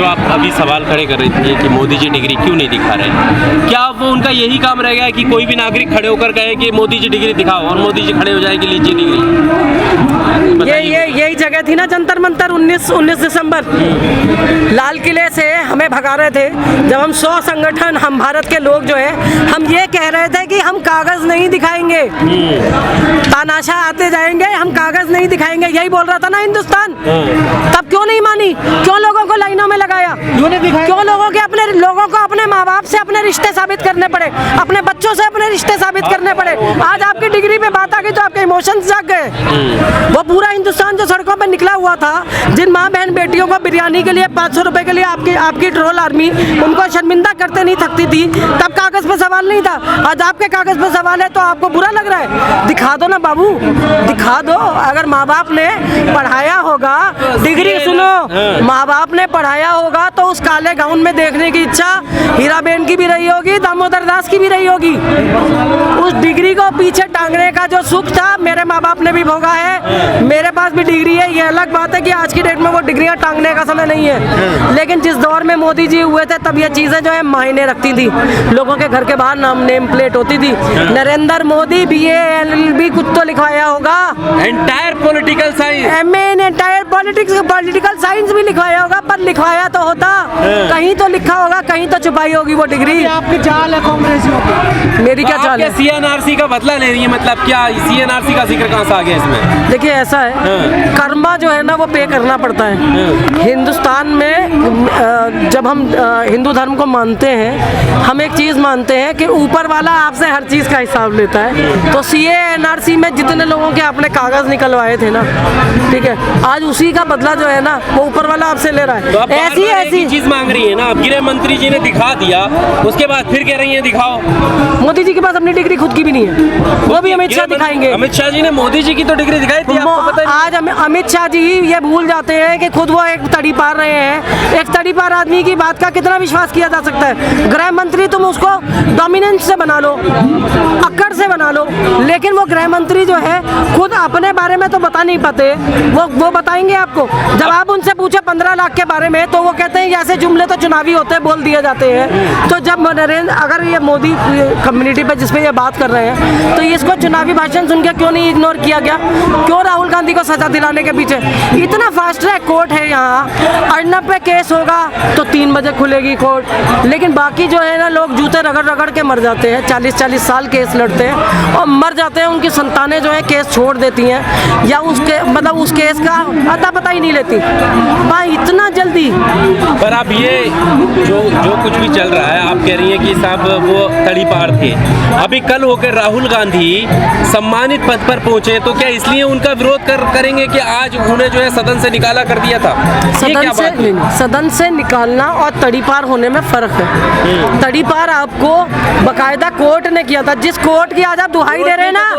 जो आप अभी सवाल खड़े कर रही थी कि मोदी जी डिग्री क्यों नहीं दिखा रहे, क्या वो उनका यही काम रह गया है कि कोई भी नागरिक खड़े होकर कहे कि मोदी जी डिग्री दिखाओ और मोदी जी खड़े हो जाएंगे लीजिए डिग्री? यही जगह थी ना जंतर मंतर 19 दिसंबर। लाल किले से हमें भगा रहे थे जब हम 100 संगठन, हम भारत के लोग जो है, हम ये कह रहे थे कि हम कागज नहीं दिखाएंगे, तानाशाह आते जाएंगे, हम कागज नहीं दिखाएंगे, यही बोल रहा था ना हिंदुस्तान। तब क्यों नहीं मानी? क्यों लोगों को लाइनों में लगाया? क्यों लोगों को अपने माँ बाप से अपने रिश्ते साबित करने पड़े, अपने बच्चों से अपने रिश्ते साबित करने पड़े? आज आपकी डिग्री पे बात आ गई तो आपके इमोशंस जाग गए। वो पूरा हिंदुस्तान जो सड़कों पर निकला हुआ था, जिन माँ बहन बेटियों को बिरयानी के लिए 500 रुपए के लिए आपकी ट्रोल आर्मी उनको शर्मिंदा करते नहीं थकती थी, तब कागज पे सवाल नहीं था। आज आपके कागज पे सवाल है तो आपको बुरा लग रहा है? दिखा दो ना बाबू, दिखा दो। अगर माँ बाप ने पढ़ाया होगा, डिग्री सुनो, माँ बाप ने पढ़ाया होगा तो उस काले गाउन में देखने की इच्छा हीराबेन की भी रही होगी, दामोदर दास की भी रही होगी। उस डिग्री को पीछे टांगने का जो सुख था मेरे माँ बाप ने भी भोगा है, मेरे पास भी डिग्री है। ये अलग बात है कि आज की डेट में वो डिग्रियां टांगने का समय नहीं है, लेकिन जिस दौर में मोदी जी हुए थे तब ये चीजें जो है मायने रखती थी। लोगों के घर के बाहर नेम प्लेट होती थी, नरेंद्र मोदी BA LLB कुछ तो लिखवाया होगा, entire political science, MA in entire political science भी लिखवाया होगा, पर लिखवाया तो होता, कहीं तो लिखा होगा, कहीं तो छुपाई होगी वो डिग्री। आपकी चाल है कांग्रेसियों की, मेरी क्या चाल है? CNRC का बदला ले रही है, मतलब क्या CNRC का जिक्र कहाँ से आ गया इसमें? देखिए ऐसा है, कर्मा जो है ना वो पे करना पड़ता है। हिंदुस्तान में जब हम हिंदू धर्म को मानते हैं, हम एक चीज़ मानते हैं कि ऊपर वाला आपसे हर चीज़ का हिसाब लेता है। तो CA NRC में जितने लोगों के आपने कागज निकलवाए थे ना, ठीक है, आज उसी का बदला जो है ना वो ऊपर वाला आपसे ले रहा है। तो ऐसी चीज मांग रही है ना, अब गृह मंत्री जी ने दिखा दिया, उसके बाद फिर कह रही है दिखाओ। मोदी जी के पास अपनी डिग्री खुद की भी नहीं है, वो भी अमित शाह दिखाएंगे। अमित शाह जी ने मोदी जी की तो डिग्री दिखाई थी, आपको पता है? आज अमित शाह जी ये भूल जाते हैं कि खुद वो एक तड़ी पार रहे हैं। एक तड़ी पार आदमी की बात का कितना विश्वास किया जा सकता है? गृह मंत्री तुम उसको डोमिनेंस से बना लो, अक्कड़ से बना लो, लेकिन वो गृह मंत्री जो है खुद अपने बारे में तो बता नहीं पाते। वो बताएंगे आपको। जब आप उनसे पूछे 15 लाख के बारे में तो वो कहते हैं ऐसे जुमले तो चुनावी होते हैं, बोल दिए जाते हैं। तो जब नरेंद्र, अगर ये मोदी कम्युनिटी पे जिसपे ये बात कर रहे हैं, तो इसको चुनावी भाषण सुन के क्यों नहीं इग्नोर किया गया? क्यों राहुल गांधी को सजा दिलाने के पीछे इतना फास्ट ट्रैक कोर्ट है? यहाँ अर्नब पे केस होगा तो 3 बजे खुलेगी कोर्ट, लेकिन बाकी जो है ना लोग जूते रगड़ रगड़ के मर जाते हैं, 40-40 साल केस लड़ते हैं और मर जाते हैं। उनकी संतानें जो है केस छोड़ देती हैं या उसके मतलब उस केस का अता पता ही नहीं लेती। भाई इतना जल्दी। पर आप ये जो कुछ भी चल रहा है, आप कह रही हैं कि साहब वो तड़ी पार थे, अभी कल होकर राहुल गांधी सम्मानित पद पर पहुंचे, तो क्या इसलिए उनका विरोध करेंगे कि आज उन्हें जो है सदन से निकाला कर दिया था? सदन से निकालना और तड़ी पार होने में फर्क है। तड़ी पार आपको बकायदा कोर्ट ने किया था, जिस कोर्ट की आज आप दुहाई दे रहे हैं ना,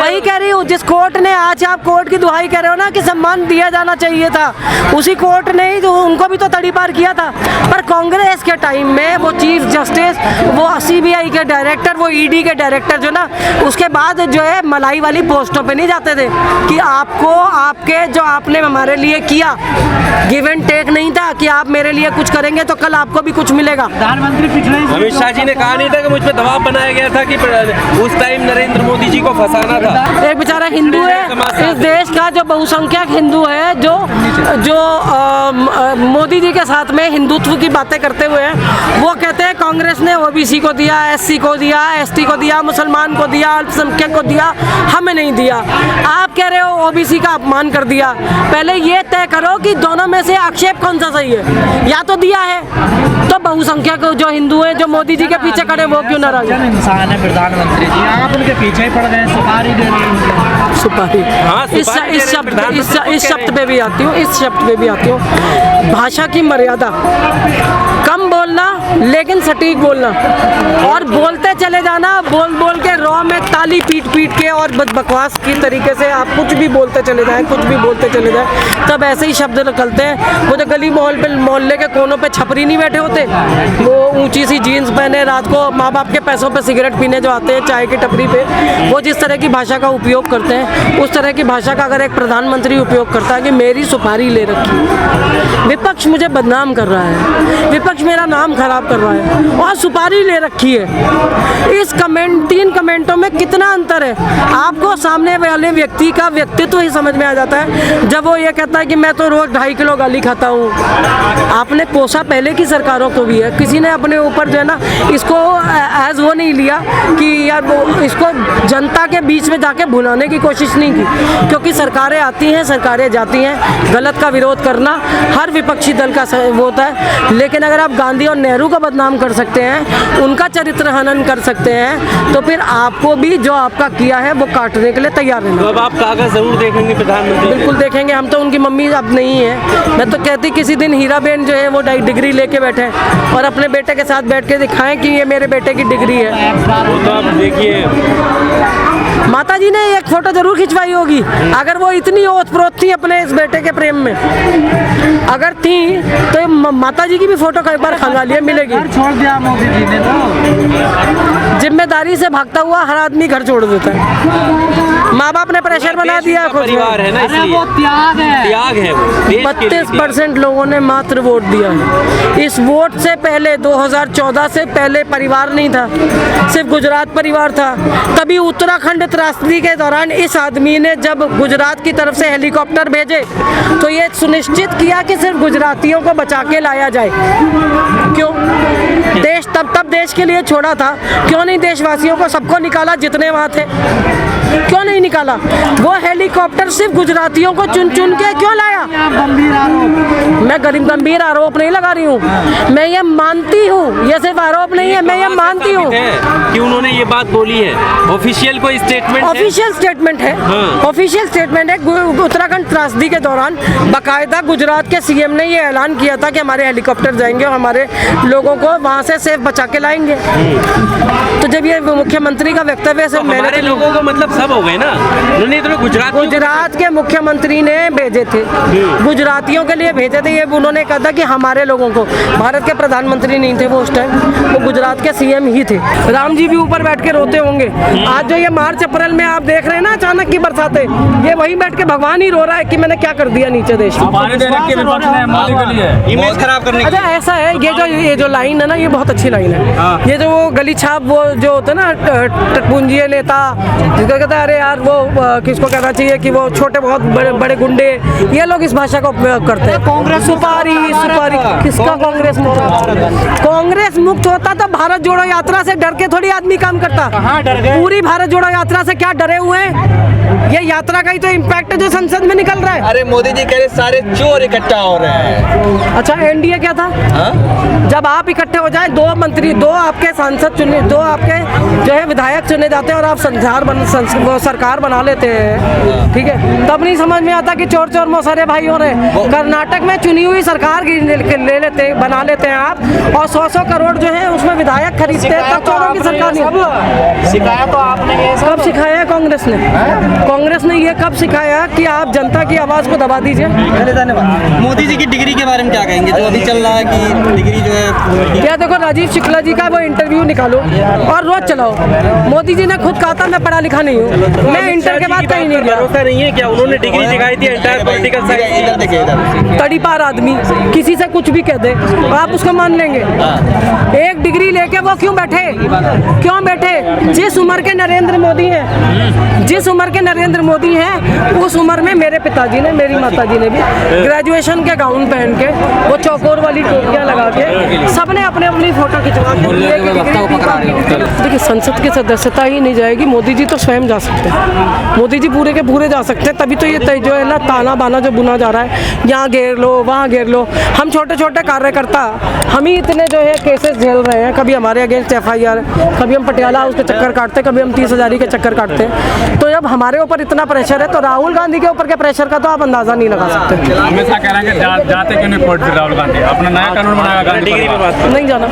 वही कह रही हूँ, जिस कोर्ट ने आज आप कोर्ट की दुहाई कह रहे हो ना कि सम्मान दिया जाना चाहिए था, उसी कोर्ट ने ही तो उनको भी तो तड़ी पार किया था। पर कांग्रेस के टाइम में वो चीफ जस्टिस, वो CBI के डायरेक्टर, वो ED के डायरेक्टर जो ना उसके बाद जो है मलाई वाली पोस्टों पे नहीं जाते थे कि आपको आपके जो आपने हमारे लिए किया, गिव एंड टेक नहीं था कि आप मेरे लिए कुछ करेंगे तो कल आपको भी कुछ मिलेगा। प्रधानमंत्री पिछले अमित शाह जी ने कहा नहीं था कि मुझ पे दबाव बनाया गया था कि उस टाइम नरेंद्र मोदी जी को फंसाना था? एक बेचारा हिंदू है, इस देश का जो बहुसंख्यक हिंदू है, जो मोदी जी के साथ में हिंदुत्व की बातें करते हुए वो कहते हैं कांग्रेस ने OBC को दिया, SC को दिया, ST को दिया, मुसलमान को दिया, अल्पसंख्यक को दिया, हमें नहीं दिया। आप कह रहे हो OBC का अपमान कर दिया। पहले ये तय करो कि दोनों में से आक्षेप कौन सा सही है। या तो दिया है तो बहुसंख्यक जो हिंदू है जो मोदी जी के पीछे खड़े वो क्यों नाराज है? इंसान है प्रधानमंत्री जी, आप उनके पीछे ही पड़ गए, सुपारी दे रहे हैं। सुपारी, इस शब्द पे भी आती हूँ, भाषा की मर्यादा, कम बोलना लेकिन सटीक बोलना और बोलते चले जाना, बोल बोल के रॉ में ताली पीट पीट के और बकवास की तरीके से आप कुछ भी बोलते चले जाएं, कुछ भी बोलते चले जाएं, तब ऐसे ही शब्द निकलते हैं। वो जो गली मोहल्ले के कोनों पे छपरी नहीं बैठे होते, वो ऊंची सी जीन्स पहने रात को माँ बाप के पैसों पे सिगरेट पीने जो आते हैं चाय की टपरी पे, वो जिस तरह की भाषा का उपयोग करते हैं, उस तरह की भाषा का अगर एक प्रधानमंत्री उपयोग करता है कि मेरी सुपारी ले रखी, विपक्ष मुझे बदनाम कर रहा है, विपक्ष मेरा नाम खराब कर रहा है और सुपारी ले रखी है, इस कमेंट 3 कमेंटों में कितना अंतर है। आपको सामने वाले व्यक्ति का व्यक्तित्व ही समझ में आ जाता है जब वो ये कहता है कि मैं तो रोज 2.5 किलो गाली खाता हूँ। आपने कोसा पहले की सरकारों को भी है, किसी ने अपने ऊपर जो है ना इसको एज वो नहीं लिया कि यार वो इसको जनता के बीच में जाके भुलाने की कोशिश नहीं की, क्योंकि सरकारें आती हैं सरकारें जाती हैं, गलत का विरोध करना हर विपक्षी दल का वो होता है। लेकिन अगर आप गांधी और नेहरू को बदनाम कर सकते हैं, उनका चरित्र हनन कर सकते हैं, तो फिर आपको भी जो आपका किया है वो काटने के लिए तैयार रहना। तो अब आप कागज जरूर देखेंगे प्रधानमंत्री? बिल्कुल देखेंगे, हम तो उनकी मम्मी अब नहीं है। मैं तो कहती किसी दिन हीराबेन जो है वो डिग्री लेके बैठे और अपने बेटे के साथ बैठ के दिखाएं कि ये मेरे बेटे की डिग्री है। वो तो आप देखिए, माता जी ने एक फोटो जरूर खिंचवाई होगी, अगर वो इतनी ओत-प्रोत थी अपने इस बेटे के प्रेम में, अगर थी तो माता जी की भी फोटो कई बार खंगालिए मिलेगी। घर छोड़ दिया मोदी जी ने तो। जिम्मेदारी से भागता हुआ हर आदमी घर छोड़ देता है, माँ बाप ने प्रेशर बना दिया, परिवार है ना, अरे इसलिए वो त्याग है, त्याग है वो। देश के लिए 32% लोगों ने मात्र वोट दिया है। इस वोट से पहले 2014 से पहले परिवार नहीं था, सिर्फ गुजरात परिवार था। तभी उत्तराखंड त्रासदी के दौरान इस आदमी ने जब गुजरात की तरफ से हेलीकॉप्टर भेजे तो ये सुनिश्चित किया कि सिर्फ गुजरातियों को बचा के लाया जाए। क्यों? देश तब देश के लिए छोड़ा था, क्यों नहीं देशवासियों को सबको निकाला जितने वहाँ थे? क्यों नहीं निकाला? वो हेलीकॉप्टर सिर्फ गुजरातियों को चुन चुन के क्यों लाया? आप गंभीर आरोप। मैं गंभीर आरोप नहीं लगा रही हूँ, मैं ये मानती हूँ, ये सिर्फ आरोप नहीं है, मैं ये मानती हूँ कि उन्होंने ये बात बोली है। ऑफिशियल कोई स्टेटमेंट? ऑफिशियल स्टेटमेंट है, ऑफिशियल स्टेटमेंट है। उत्तराखंड त्रासदी के दौरान बाकायदा गुजरात के सीएम ने ये ऐलान किया था कि हमारे हेलीकॉप्टर जाएंगे और हमारे लोगों को वहाँ से सेफ बचा के लाएंगे। तो जब ये मुख्यमंत्री का वक्तव्य तो हमारे लोगों को मतलब सब हो गए ना, उन्होंने तो गुजरात के मुख्यमंत्री ने भेजे थे, गुजरातियों के लिए भेजे थे। ये उन्होंने कहा था कि हमारे लोगों को, भारत के प्रधानमंत्री नहीं थे वो उस टाइम, वो गुजरात के सीएम ही थे। राम जी भी ऊपर बैठ के रोते होंगे। आज जो ये मार्च अप्रैल में आप देख रहे हैं ना अचानक की बरसातें, ये वही बैठ के भगवान ही रो रहा है कि मैंने क्या कर दिया नीचे देश में। इमेज खराब करने। अच्छा ऐसा है, ये जो लाइन है ना, ये बहुत अच्छी लाइन है। ये जो वो गली छाप वो जो होता है ना टकपुंजिए नेता, जिसको कहता है अरे यार वो किसको कहना चाहिए कि वो छोटे बहुत बड़े गुंडे, ये लोग इस भाषा का उपयोग करते हैं। कांग्रेस सुपारी किसका कांग्रेस मुक्त? कांग्रेस मुक्त होता तो भारत जोड़ो यात्रा से डर के थोड़ी आदमी काम करता। पूरी भारत जोड़ो यात्रा से क्या डरे हुए हैं? ये यात्रा का ही तो इम्पैक्ट जो संसद में निकल रहा है। अरे मोदी जी कह रहे सारे चोर इकट्ठा हो रहे हैं। अच्छा एनडीए क्या था? जब आप इकट्ठे हो जाए, 2 मंत्री, 2 आपके सांसद चुने, 2 आपके जो है विधायक चुने जाते हैं और आप सरकार बना लेते हैं, ठीक है, तब नहीं समझ में आता कि चोर चोर मौसारे भाई हो रहे। कर्नाटक में चुनी हुई सरकार बना लेते हैं आप, और 100 करोड़ जो है उसमें विधायक खरीदते हैं, तब चोरों की सरकार नहीं। सिखाया तो आपने कब सिखाया कांग्रेस ने? कांग्रेस ने ये कब सिखाया कि आप जनता की आवाज को दबा दीजिए? धन्यवाद। मोदी जी की डिग्री के बारे में क्या कहेंगे, जो अभी चल रहा है कि डिग्री जो है? क्या देखो, राजीव शुक्ला जी का वो इंटरव्यू निकालो और रोज चलाओ। मोदी जी ने खुद कहा था मैं पढ़ा लिखा नहीं हूँ, मैं इंटर के बाद कहीं नहीं गया। भरोसा नहीं है क्या? उन्होंने डिग्री दिखाई थी एंटायर पॉलिटिकल साइंस। तड़ीपार आदमी किसी से कुछ भी कह दे आप उसको मान लेंगे। एक डिग्री लेके वो क्यों बैठे? जिस उम्र के नरेंद्र मोदी हैं, जिस उम्र के नरेंद्र मोदी हैं, उस उम्र में मेरे पिताजी ने, मेरी माताजी ने भी ग्रेजुएशन के गाउन पहन के, वो चौकोर वाली टोपियां लगा के, सबने अपने अपनी फोटो खिंचवा के। देखिए संसद की सदस्यता ही नहीं जाएगी, मोदी जी तो स्वयं जा सकते। मोदी जी पूरे के पूरे जा सकते हैं, तभी तो ये जो है ना ताना बाना जो बुना जा रहा है, यहाँ घेर लो वहाँ घेर लो। हम छोटे छोटे कार्यकर्ता हम ही इतने जो है केसेस झेल रहे हैं, कभी हमारे अगेंस्ट FIR, कभी हम पटियाला हाउस के चक्कर काटते, कभी हम 30,000 के चक्कर काटते। तो जब हमारे ऊपर इतना प्रेशर है तो राहुल गांधी के ऊपर के प्रेशर का तो आप अंदाजा नहीं लगा सकते। हमेशा कह रहे हैं कि जाते क्यों नहीं कोर्ट से राहुल गांधी, अपना नया कानून बनाया गांधी डिग्री पे बात नहीं जाना,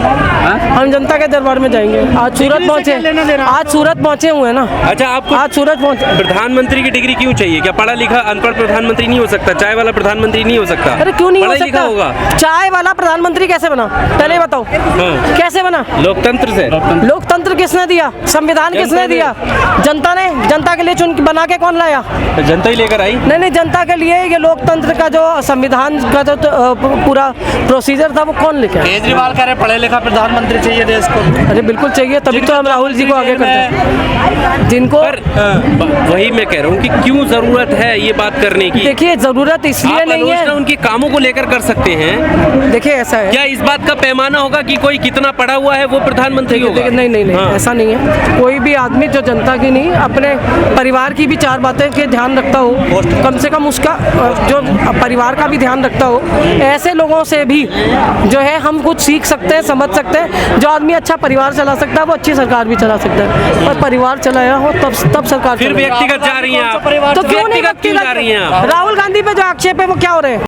हम जनता के दरबार में जाएंगे। आज सूरत पहुंचे, आज सूरत पहुंचे हुए ना। अच्छा, आपको आज सूरत पहुंचे। प्रधानमंत्री की डिग्री क्यों चाहिए? क्या पढ़ा लिखा अनपढ़ प्रधानमंत्री नहीं हो सकता? चाय वाला प्रधानमंत्री नहीं हो सकता? अरे क्यों नहीं हो पढ़ा लिखा सकता? होगा। चाय वाला प्रधानमंत्री कैसे बना, पहले ये बताओ। हाँ। कैसे बना? लोकतंत्र से। लोकतंत्र किसने दिया? संविधान किसने दिया? जनता ने। जनता के लिए चुन बना के कौन लाया? तो जनता ही लेकर आई। नहीं, जनता के लिए ये लोकतंत्र का जो संविधान का जो पूरा प्रोसीजर था वो कौन लेके आया? केजरीवाल कह रहे पढ़े लिखा प्रधानमंत्री चाहिए देश को। अरे बिल्कुल चाहिए, तभी तो हम राहुल जी को आगे करते हैं। जिनको वही मैं कह रहा हूँ कि क्यों जरूरत है ये बात करने की? देखिए जरूरत इसलिए नहीं है, उनके कामों को लेकर कर सकते हैं। देखिए ऐसा है, क्या इस बात का पैमाना होगा कि कोई कितना पढ़ा हुआ है वो प्रधानमंत्री होगा? नहीं, हाँ। ऐसा नहीं है। कोई भी आदमी जो जनता की नहीं, अपने परिवार की भी चार बातें के ध्यान रखता हो, कम से कम उसका जो परिवार का भी ध्यान रखता हो, ऐसे लोगों से भी जो है हम कुछ सीख सकते हैं, समझ सकते हैं। जो आदमी अच्छा परिवार चला सकता है वो अच्छी सरकार भी चला सकता है, और परिवार चलाया हो तब सरकार फिर चलाएगी। व्यक्तिगत जा रही हैं आप, तो क्यों नहीं व्यक्तिगत क्यों जा रही हैं आप? राहुल गांधी पे जो आक्षेप है वो क्या हो रहे हैं?